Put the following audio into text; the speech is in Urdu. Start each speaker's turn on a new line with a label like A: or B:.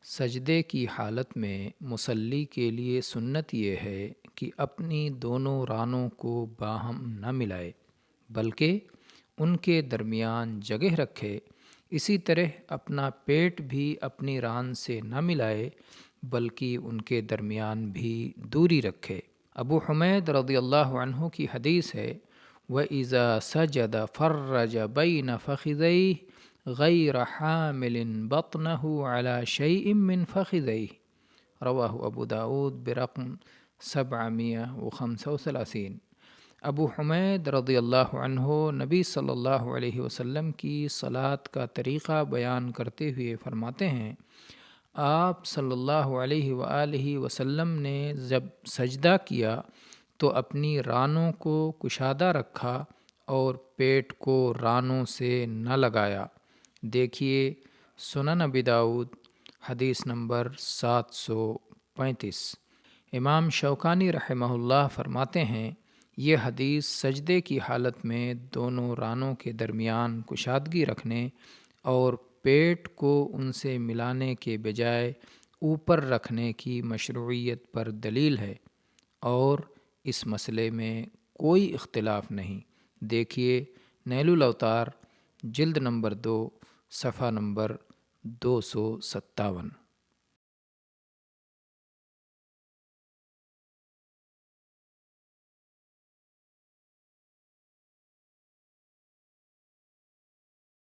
A: سجدے کی حالت میں مصلی کے لیے سنت یہ ہے کہ اپنی دونوں رانوں کو باہم نہ ملائے بلکہ ان کے درمیان جگہ رکھے۔ اسی طرح اپنا پیٹ بھی اپنی ران سے نہ ملائے بلکہ ان کے درمیان بھی دوری رکھے۔ ابو حمید رضی اللہ عنہ کی حدیث ہے وَإِذَا سَجَدَ فَرَّجَ بَيْنَ فَخِذَيْهِ غَيْرَ حَامِلٍ بَطْنَهُ عَلَى شَيْءٍ مِّن فَخِذَيْهِ رواہ ابو داود برقم 735۔ ابو حمید رضی اللہ عنہ نبی صلی اللہ علیہ وسلم کی صلاۃ کا طریقہ بیان کرتے ہوئے فرماتے ہیں، آپ صلی اللہ علیہ وآلہ وسلم نے جب سجدہ کیا تو اپنی رانوں کو کشادہ رکھا اور پیٹ کو رانوں سے نہ لگایا۔ دیکھیے سنن ابی داؤد حدیث نمبر 735۔ امام شوکانی رحمہ اللہ فرماتے ہیں، یہ حدیث سجدے کی حالت میں دونوں رانوں کے درمیان کشادگی رکھنے اور پیٹ کو ان سے ملانے کے بجائے اوپر رکھنے کی مشروعیت پر دلیل ہے، اور اس مسئلے میں کوئی اختلاف نہیں۔ دیکھیے نیل الاوطار جلد نمبر 2 صفحہ نمبر 257۔